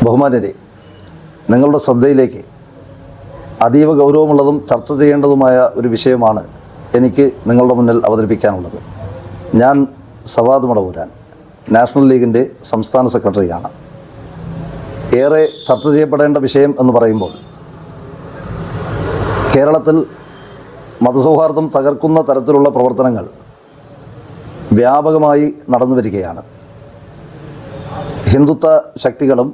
ബഹുമാന്യരെ, നിങ്ങളുടെ ശ്രദ്ധയിലേക്ക് അതീവ ഗൗരവമുള്ളതും ചർച്ച ചെയ്യേണ്ടതുമായ ഒരു വിഷയമാണ് എനിക്ക് നിങ്ങളുടെ മുന്നിൽ അവതരിപ്പിക്കാനുള്ളത്. ഞാൻ സവാദ് മടവൂരാൻ, നാഷണൽ ലീഗിൻ്റെ സംസ്ഥാന സെക്രട്ടറിയാണ്. ഏറെ ചർച്ച ചെയ്യപ്പെടേണ്ട വിഷയം എന്ന് പറയുമ്പോൾ കേരളത്തിൽ മതസൗഹാർദ്ദം തകർക്കുന്ന തരത്തിലുള്ള പ്രവർത്തനങ്ങൾ വ്യാപകമായി നടന്നു വരികയാണ്. ഹിന്ദുത്വ ശക്തികളും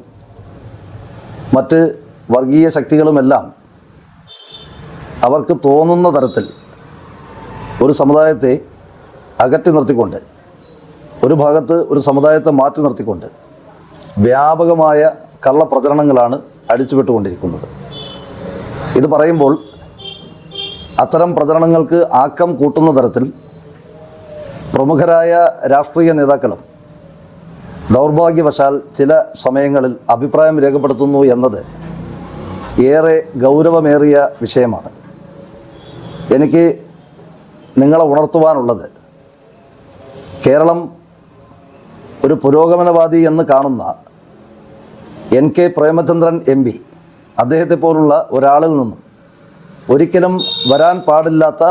മറ്റ് വർഗീയ ശക്തികളുമെല്ലാം അവർക്ക് തോന്നുന്ന തരത്തിൽ ഒരു സമുദായത്തെ അകറ്റി നിർത്തിക്കൊണ്ട്, ഒരു ഭാഗത്ത് ഒരു സമുദായത്തെ മാറ്റി നിർത്തിക്കൊണ്ട് വ്യാപകമായ കള്ളപ്രചരണങ്ങളാണ് അടിച്ചുവിട്ടുകൊണ്ടിരിക്കുന്നത്. ഇത് പറയുമ്പോൾ അത്തരം പ്രചരണങ്ങൾക്ക് ആക്കം കൂട്ടുന്ന തരത്തിൽ പ്രമുഖരായ രാഷ്ട്രീയ നേതാക്കളും ദൗർഭാഗ്യവശാൽ ചില സമയങ്ങളിൽ അഭിപ്രായം രേഖപ്പെടുത്തുന്നു എന്നത് ഏറെ ഗൗരവമേറിയ വിഷയമാണ്. എനിക്ക് നിങ്ങളെ ഉണർത്തുവാനുള്ളത്, കേരളം ഒരു പുരോഗമനവാദി എന്ന് കാണുന്ന NK പ്രേമചന്ദ്രൻ MP, അദ്ദേഹത്തെ പോലുള്ള ഒരാളിൽ നിന്നും ഒരിക്കലും വരാൻ പാടില്ലാത്ത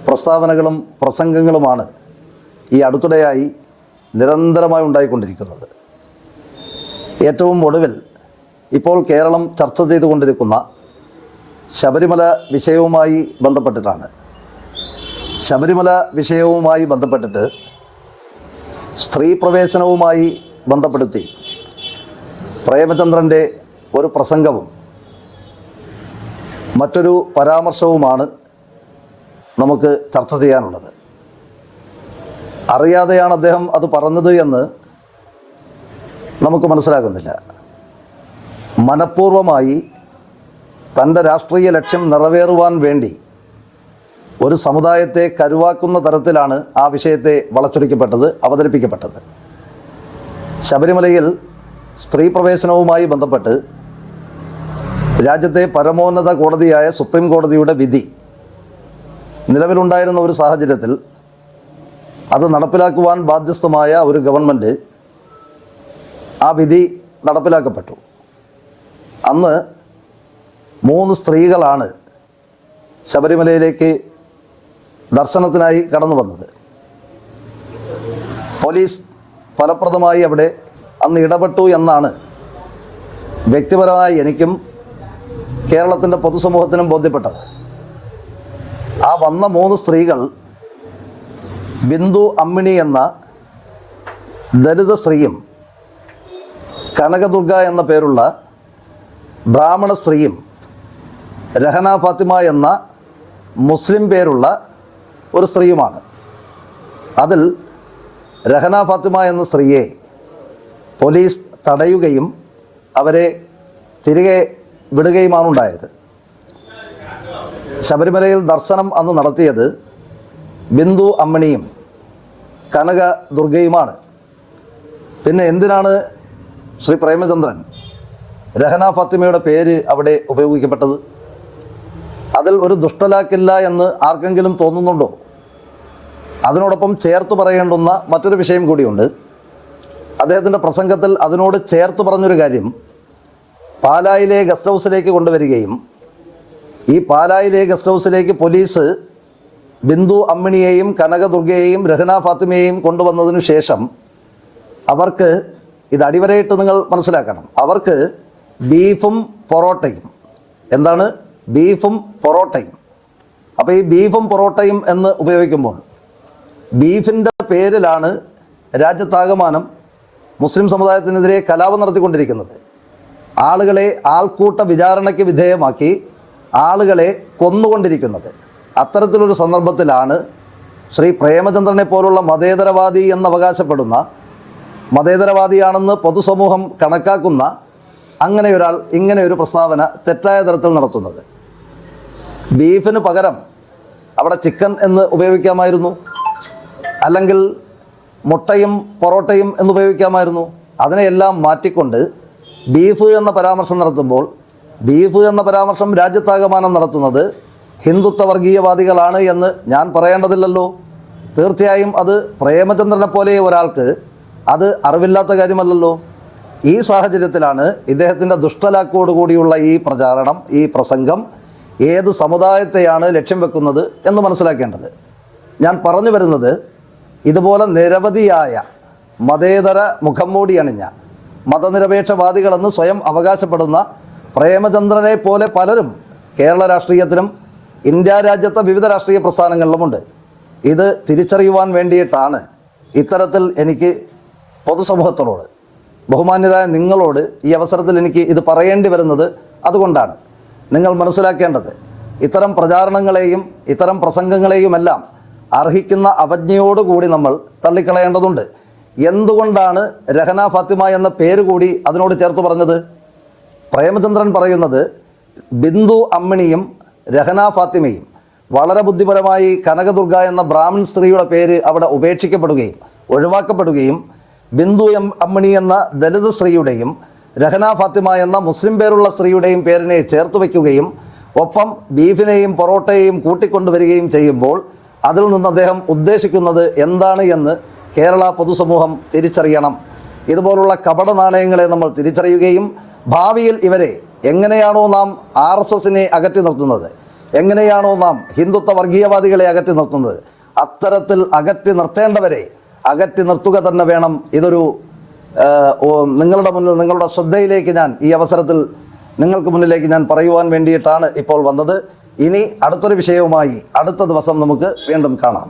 പ്രസ്താവനകളും പ്രസംഗങ്ങളുമാണ് ഈ അടുത്തിടെയായി നിരന്തരമായി ഉണ്ടായിക്കൊണ്ടിരിക്കുന്നത്. ഏറ്റവും ഒടുവിൽ ഇപ്പോൾ കേരളം ചർച്ച ചെയ്തുകൊണ്ടിരിക്കുന്ന ശബരിമല വിഷയവുമായി ബന്ധപ്പെട്ടിട്ടാണ്. ശബരിമല വിഷയവുമായി ബന്ധപ്പെട്ടിട്ട് സ്ത്രീ പ്രവേശനവുമായി ബന്ധപ്പെടുത്തി പ്രേമചന്ദ്രൻ്റെ ഒരു പ്രസംഗവും മറ്റൊരു പരാമർശവുമാണ് നമുക്ക് ചർച്ച ചെയ്യാനുള്ളത്. അറിയാതെയാണ് അദ്ദേഹം അത് പറഞ്ഞത് എന്ന് നമുക്ക് മനസ്സിലാകുന്നില്ല. മനഃപൂർവമായി തൻ്റെ രാഷ്ട്രീയ ലക്ഷ്യം നിറവേറുവാൻ വേണ്ടി ഒരു സമുദായത്തെ കരുവാക്കുന്ന തരത്തിലാണ് ആ വിഷയത്തെ വളച്ചൊടിക്കപ്പെട്ടത്, അവതരിപ്പിക്കപ്പെട്ടത്. ശബരിമലയിൽ സ്ത്രീ പ്രവേശനവുമായി ബന്ധപ്പെട്ട് രാജ്യത്തെ പരമോന്നത കോടതിയായ സുപ്രീം കോടതിയുടെ വിധി നിലവിലുണ്ടായിരുന്ന ഒരു സാഹചര്യത്തിൽ അത് നടപ്പിലാക്കുവാൻ ബാധ്യസ്ഥമായ ഒരു ഗവൺമെൻറ് ആ വിധി നടപ്പിലാക്കപ്പെട്ടു. അന്ന് 3 സ്ത്രീകളാണ് ശബരിമലയിലേക്ക് ദർശനത്തിനായി കടന്നു വന്നത്. പോലീസ് ഫലപ്രദമായി അവിടെ അന്ന് ഇടപെട്ടു എന്നാണ് വ്യക്തിപരമായി എനിക്കും കേരളത്തിൻ്റെ പൊതുസമൂഹത്തിനും ബോധ്യപ്പെട്ടത്. ആ വന്ന 3 സ്ത്രീകൾ ബിന്ദു അമ്മിണി എന്ന ദലിത സ്ത്രീയും കനകദുർഗ എന്ന പേരുള്ള ബ്രാഹ്മണ സ്ത്രീയും രഹന ഫാത്തിമ എന്ന മുസ്ലിം പേരുള്ള ഒരു സ്ത്രീയുമാണ്. അതിൽ രഹന ഫാത്തിമ എന്ന സ്ത്രീയെ പോലീസ് തടയുകയും അവരെ തിരികെ വിടുകയുമാണ് ഉണ്ടായത്. ശബരിമലയിൽ ദർശനം അന്ന് നടത്തിയത് ബിന്ദു അമ്മിണിയും കനക ദുർഗയുമാണ്. പിന്നെ എന്തിനാണ് ശ്രീ പ്രേമചന്ദ്രൻ രഹന ഫാത്തിമയുടെ പേര് അവിടെ ഉപയോഗിക്കപ്പെട്ടത്? അതിൽ ഒരു ദുഷ്ടലാക്കില്ല എന്ന് ആർക്കെങ്കിലും തോന്നുന്നുണ്ടോ? അതിനോടൊപ്പം ചേർത്ത് പറയേണ്ടുന്ന മറ്റൊരു വിഷയം കൂടിയുണ്ട്. അദ്ദേഹത്തിൻ്റെ പ്രസംഗത്തിൽ അതിനോട് ചേർത്ത് പറഞ്ഞൊരു കാര്യം, പാലായിലെ ഗസ്റ്റ് ഹൗസിലേക്ക് കൊണ്ടുവരികയും ഈ പാലായിലെ ഗസ്റ്റ് ഹൗസിലേക്ക് പോലീസ് ബിന്ദു അമ്മിണിയെയും കനകദുർഗയെയും രഹന ഫാത്തിമയെയും കൊണ്ടുവന്നതിനു ശേഷം അവർക്ക്, ഇത് അടിവരയിട്ട് നിങ്ങൾ മനസ്സിലാക്കണം, അവർക്ക് ബീഫും പൊറോട്ടയും, എന്താണ് ബീഫും പൊറോട്ടയും. അപ്പോൾ ഈ ബീഫും പൊറോട്ടയും എന്ന് ഉപയോഗിക്കുമ്പോൾ ബീഫിൻ്റെ പേരിലാണ് രാജ്യത്താകമാനം മുസ്ലിം സമുദായത്തിനെതിരെ കലാപം നടത്തിക്കൊണ്ടിരിക്കുന്നത്. ആളുകളെ ആൾക്കൂട്ട വിചാരണയ്ക്ക് വിധേയമാക്കി ആളുകളെ കൊന്നുകൊണ്ടിരിക്കുന്നത്. അത്തരത്തിലൊരു സന്ദർഭത്തിലാണ് ശ്രീ പ്രേമചന്ദ്രനെ പോലുള്ള മതേതരവാദി എന്നവകാശപ്പെടുന്ന, മതേതരവാദിയാണെന്ന് പൊതുസമൂഹം കണക്കാക്കുന്ന അങ്ങനെ ഒരാൾ ഇങ്ങനെ ഒരു പ്രസ്താവന തെറ്റായ തരത്തിൽ നടത്തുന്നത്. ബീഫിന് പകരം അവിടെ ചിക്കൻ എന്ന് ഉപയോഗിക്കാമായിരുന്നു, അല്ലെങ്കിൽ മുട്ടയും പൊറോട്ടയും എന്നുപയോഗിക്കാമായിരുന്നു. അതിനെയെല്ലാം മാറ്റിക്കൊണ്ട് ബീഫ് എന്ന പരാമർശം നടത്തുമ്പോൾ, ബീഫ് എന്ന പരാമർശം രാജ്യത്താകമാനം നടത്തുന്നത് ഹിന്ദുത്വ വർഗീയവാദികളാണ് എന്ന് ഞാൻ പറയേണ്ടതില്ലല്ലോ. തീർച്ചയായും അത് പ്രേമചന്ദ്രനെ പോലെ ഒരാൾക്ക് അത് അറിവില്ലാത്ത കാര്യമല്ലല്ലോ. ഈ സാഹചര്യത്തിലാണ് ഇദ്ദേഹത്തിൻ്റെ ദുഷ്ടലാക്കോടുകൂടിയുള്ള ഈ പ്രചാരണം, ഈ പ്രസംഗം ഏത് സമുദായത്തെയാണ് ലക്ഷ്യം വെക്കുന്നത് എന്ന് മനസ്സിലാക്കേണ്ടത്. ഞാൻ പറഞ്ഞു വരുന്നത്, ഇതുപോലെ നിരവധിയായ മതേതര മുഖംമൂടി അണിഞ്ഞ മതനിരപേക്ഷവാദികളെന്ന് സ്വയം അവകാശപ്പെടുന്ന പ്രേമചന്ദ്രനെ പോലെ പലരും കേരള രാഷ്ട്രീയത്തിലും ഇന്ത്യ രാജ്യത്തെ വിവിധ രാഷ്ട്രീയ പ്രസ്ഥാനങ്ങളിലുമുണ്ട്. ഇത് തിരിച്ചറിയുവാൻ വേണ്ടിയിട്ടാണ് ഇത്തരത്തിൽ എനിക്ക് പൊതുസമൂഹത്തോട്, ബഹുമാന്യരായ നിങ്ങളോട് ഈ അവസരത്തിൽ എനിക്ക് ഇത് പറയേണ്ടി വരുന്നത്. അതുകൊണ്ടാണ് നിങ്ങൾ മനസ്സിലാക്കേണ്ടത്, ഇത്തരം പ്രചാരണങ്ങളെയും ഇത്തരം പ്രസംഗങ്ങളെയുമെല്ലാം അർഹിക്കുന്ന അവജ്ഞയോടുകൂടി നമ്മൾ തള്ളിക്കളയേണ്ടതുണ്ട്. എന്തുകൊണ്ടാണ് രഹന ഫാത്തിമ എന്ന പേര് കൂടി അതിനോട് ചേർത്ത് പറഞ്ഞത്? പ്രേമചന്ദ്രൻ പറയുന്നത് ബിന്ദു അമ്മിണിയും രഹന ഫാത്തിമയും വളരെ ബുദ്ധിപരമായി കനകദുർഗ എന്ന ബ്രാഹ്മൺ സ്ത്രീയുടെ പേര് അവിടെ ഉപേക്ഷിക്കപ്പെടുകയും ഒഴിവാക്കപ്പെടുകയും ബിന്ദു അമ്മിണി എന്ന ദലിത് സ്ത്രീയുടെയും രഹന ഫാത്തിമ എന്ന മുസ്ലിം പേരുള്ള സ്ത്രീയുടെയും പേരിനെ ചേർത്ത് വയ്ക്കുകയും ഒപ്പം ബീഫിനെയും പൊറോട്ടയെയും കൂട്ടിക്കൊണ്ടുവരികയും ചെയ്യുമ്പോൾ അതിൽ നിന്ന് അദ്ദേഹം ഉദ്ദേശിക്കുന്നത് എന്താണ് എന്ന് കേരള പൊതുസമൂഹം തിരിച്ചറിയണം. ഇതുപോലുള്ള കപട നാണയങ്ങളെ നമ്മൾ തിരിച്ചറിയുകയും ഭാവിയിൽ ഇവരെ എങ്ങനെയാണോ നാം RSSനെ അകറ്റി നിർത്തുന്നത്, എങ്ങനെയാണോ നാം ഹിന്ദുത്വ വർഗീയവാദികളെ അകറ്റി നിർത്തുന്നത്, അത്തരത്തിൽ അകറ്റി നിർത്തേണ്ടവരെ അകറ്റി നിർത്തുക തന്നെ വേണം. ഇതൊരു നിങ്ങളുടെ മുന്നിൽ, നിങ്ങളുടെ ശ്രദ്ധയിലേക്ക് ഞാൻ ഈ അവസരത്തിൽ നിങ്ങൾക്ക് മുന്നിലേക്ക് ഞാൻ പറയുവാൻ വേണ്ടിയിട്ടാണ് ഇപ്പോൾ വന്നത്. ഇനി അടുത്തൊരു വിഷയവുമായി അടുത്ത ദിവസം നമുക്ക് വീണ്ടും കാണാം.